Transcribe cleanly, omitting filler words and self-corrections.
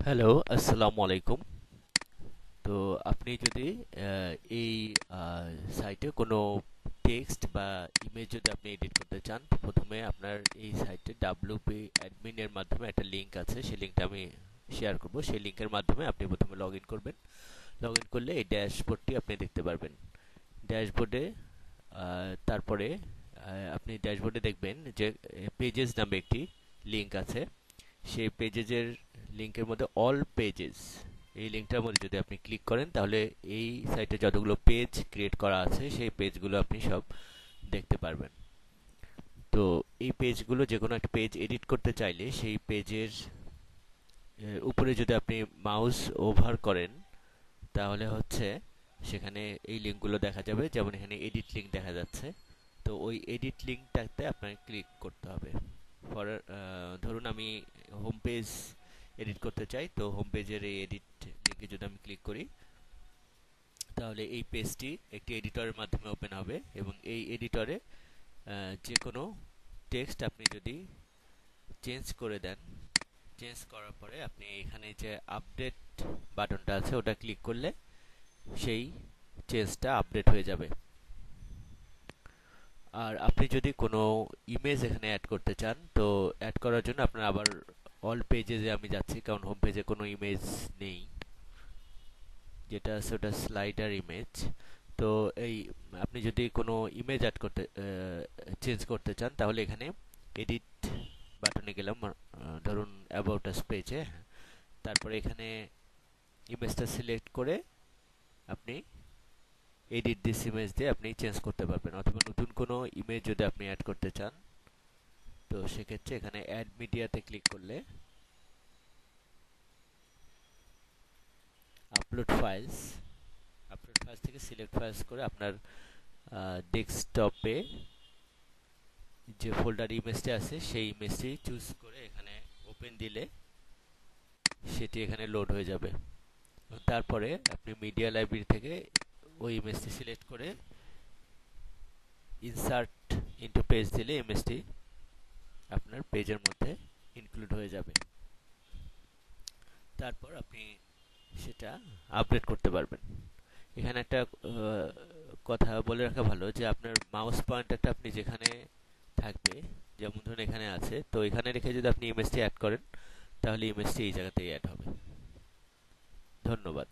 Hello, আসসালামু আলাইকুম। তো আপনি যদি এই সাইটে কোনো টেক্সট বা ইমেজ যদি আপনি এডিট করতে চান, তো প্রথমে আপনার এই সাইটে ডাব্লিউপি অ্যাডমিনের মাধ্যমে একটা লিঙ্ক আছে, সেই লিঙ্কটা আমি শেয়ার করব। সেই লিঙ্কের মাধ্যমে আপনি প্রথমে লগ ইন করবেন। লগ ইন করলে এই ড্যাশবোর্ডটি আপনি দেখতে পারবেন। ড্যাশবোর্ডে তারপরে আপনি ড্যাশবোর্ডে দেখবেন যে পেজেস নামে একটি লিঙ্ক আছে। সেই পেজেসের লিঙ্কের মধ্যে অল পেজেস, এই লিঙ্কটার মধ্যে যদি আপনি ক্লিক করেন, তাহলে এই সাইটে যতগুলো পেজ ক্রিয়েট করা আছে সেই পেজগুলো আপনি সব দেখতে পারবেন। তো এই পেজগুলো, যে কোনো একটা পেজ এডিট করতে চাইলে সেই পেজের উপরে যদি আপনি মাউস ওভার করেন, তাহলে হচ্ছে সেখানে এই লিঙ্কগুলো দেখা যাবে। যেমন এখানে এডিট লিঙ্ক দেখা যাচ্ছে, তো ওই এডিট লিঙ্কটাতে আপনাকে ক্লিক করতে হবে। ফর ধরুন আমি হোম পেজ এডিট করতে চাই, তো হোম পেজের এই এডিট লিঙ্কে যদি আমি ক্লিক করি, তাহলে এই পেজটি একটি এডিটরের মাধ্যমে ওপেন হবে এবং এই এডিটরে যে কোনো টেক্সট আপনি যদি চেঞ্জ করে দেন, চেঞ্জ করার পরে আপনি এখানে যে আপডেট বাটনটা আছে ওটা ক্লিক করলে সেই চেঞ্জটা আপডেট হয়ে যাবে। আর আপনি যদি কোনো ইমেজ এখানে অ্যাড করতে চান, তো অ্যাড করার জন্য আপনার আবার অল পেজে আমি যাচ্ছি, কারণ হোম পেজে কোনো ইমেজ নেই। যেটা আছে ওটা স্লাইডার ইমেজ। তো এই আপনি যদি কোনো ইমেজ অ্যাড করতে চেঞ্জ করতে চান, তাহলে এখানে এডিট বাটনে গেলাম, ধরুন অ্যাবাউট আস পেজে। তারপরে এখানে ইমেজটা সিলেক্ট করে আপনি এডিট দিস ইমেজ দিয়ে আপনি চেঞ্জ করতে পারবেন। অথবা নতুন কোনো ইমেজ যদি আপনি অ্যাড করতে চান, তো সেক্ষেত্রে এখানে অ্যাড মিডিয়াতে ক্লিক করলে আপলোড ফাইলস, আপলোড ফাইলস থেকে সিলেক্ট ফাইলস করে আপনার ডেস্কটপে যে ফোল্ডার ইমেজটি আছে সেই ইমেজটি চুজ করে এখানে ওপেন দিলে সেটি এখানে লোড হয়ে যাবে। তারপরে আপনি মিডিয়া লাইব্রেরি থেকে ওই ইমেজটি সিলেক্ট করে ইনসার্ট ইনটু পেজ দিলে ইমেজটি আপনার পেজের মধ্যে ইনক্লুড হয়ে যাবে। তারপর আপনি সেটা আপডেট করতে পারবেন। এখানে একটা কথা বলে রাখা ভালো যে আপনার মাউস পয়েন্টারটা আপনি যেখানে থাকবে, যেমন ধরুন এখানে আছে, তো এখানে রেখে যদি আপনি ইমেজটি অ্যাড করেন, তাহলে ইমেজটি এই জায়গাতেই অ্যাড হবে। ধন্যবাদ।